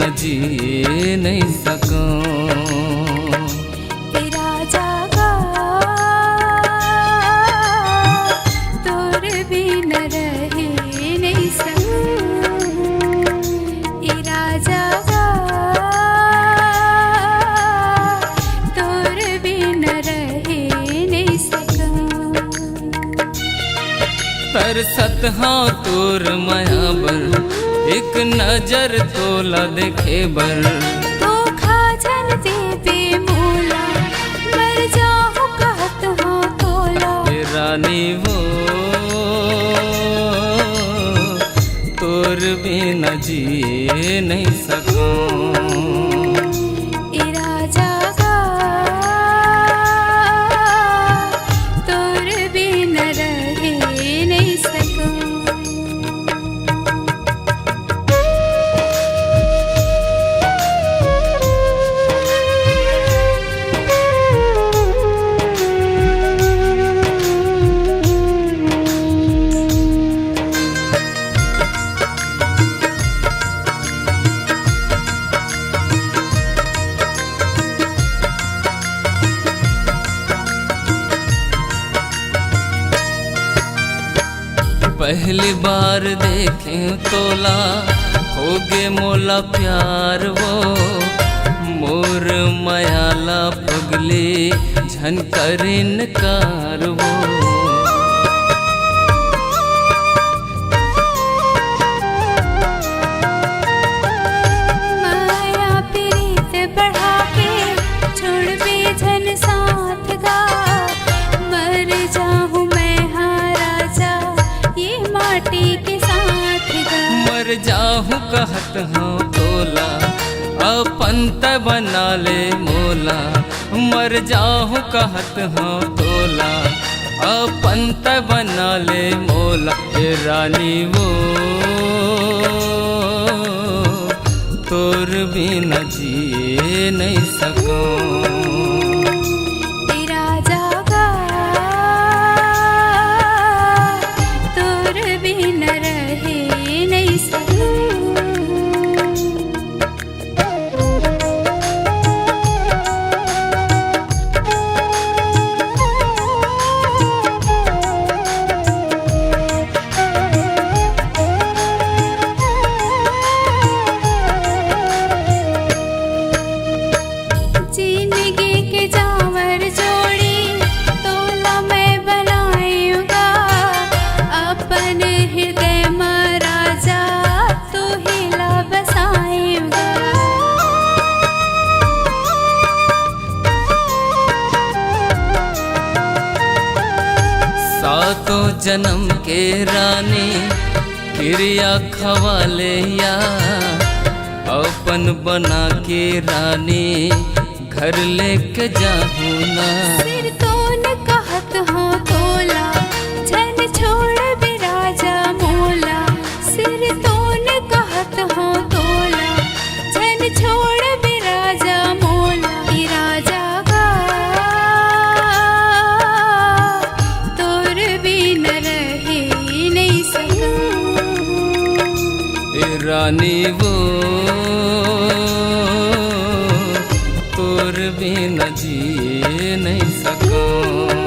बिना जी नहीं सकूं। तेरा जागा तोर बिना रहे नहीं सकूं। तेरा जागा तोर बिना रहे नहीं सकूं। तरसत हाँ तोर माया बर, एक नजर तोला देखे बर। धोखा जन दे बेमोला, मर जाऊं कहत हाँ तोला। ए रानी वो तोर बिना जी नहीं सकूं। ए राजा गा तोर बिना रहे नहीं सकूं। पहली बार देखे तोला होगे मोला प्यार वो। मोर मायाला पगले झनकर इनकार वो। माया प्रीत बढ़ा के छोड़ बेझन साथ गा। मर जाऊं मैं हाँ राजा ये माटी के साथ गा। मर जाहूँ कहत हाँ तोला अपन त बना ले मोला। मर जाहूँ कहत हाँ तोला अपन त बना ले मोला। ए रानी वो तोर बिना जी नहीं सकूं। तेरा जागा तोर बिना रहे नहीं सकूं। जिंदगी के जावर जोड़ी तोला मैं बनाऊंगा। अपन हृदय में राजा तू हिला बसाऊंगा। सातों जन्म के रानी क्रिया खवाले या। अपन बना के रानी घर लेके जाहूँ ना। सिर तो न कहत हो तोला झन छोड़ बिराजा मोला। सिर तो न कहत हो तोला झन छोड़ बिराजा मोला। राजा गा तोर बिना रहे नहीं सकूं। ए रानी वो तोर बिना जी नहीं सकूं।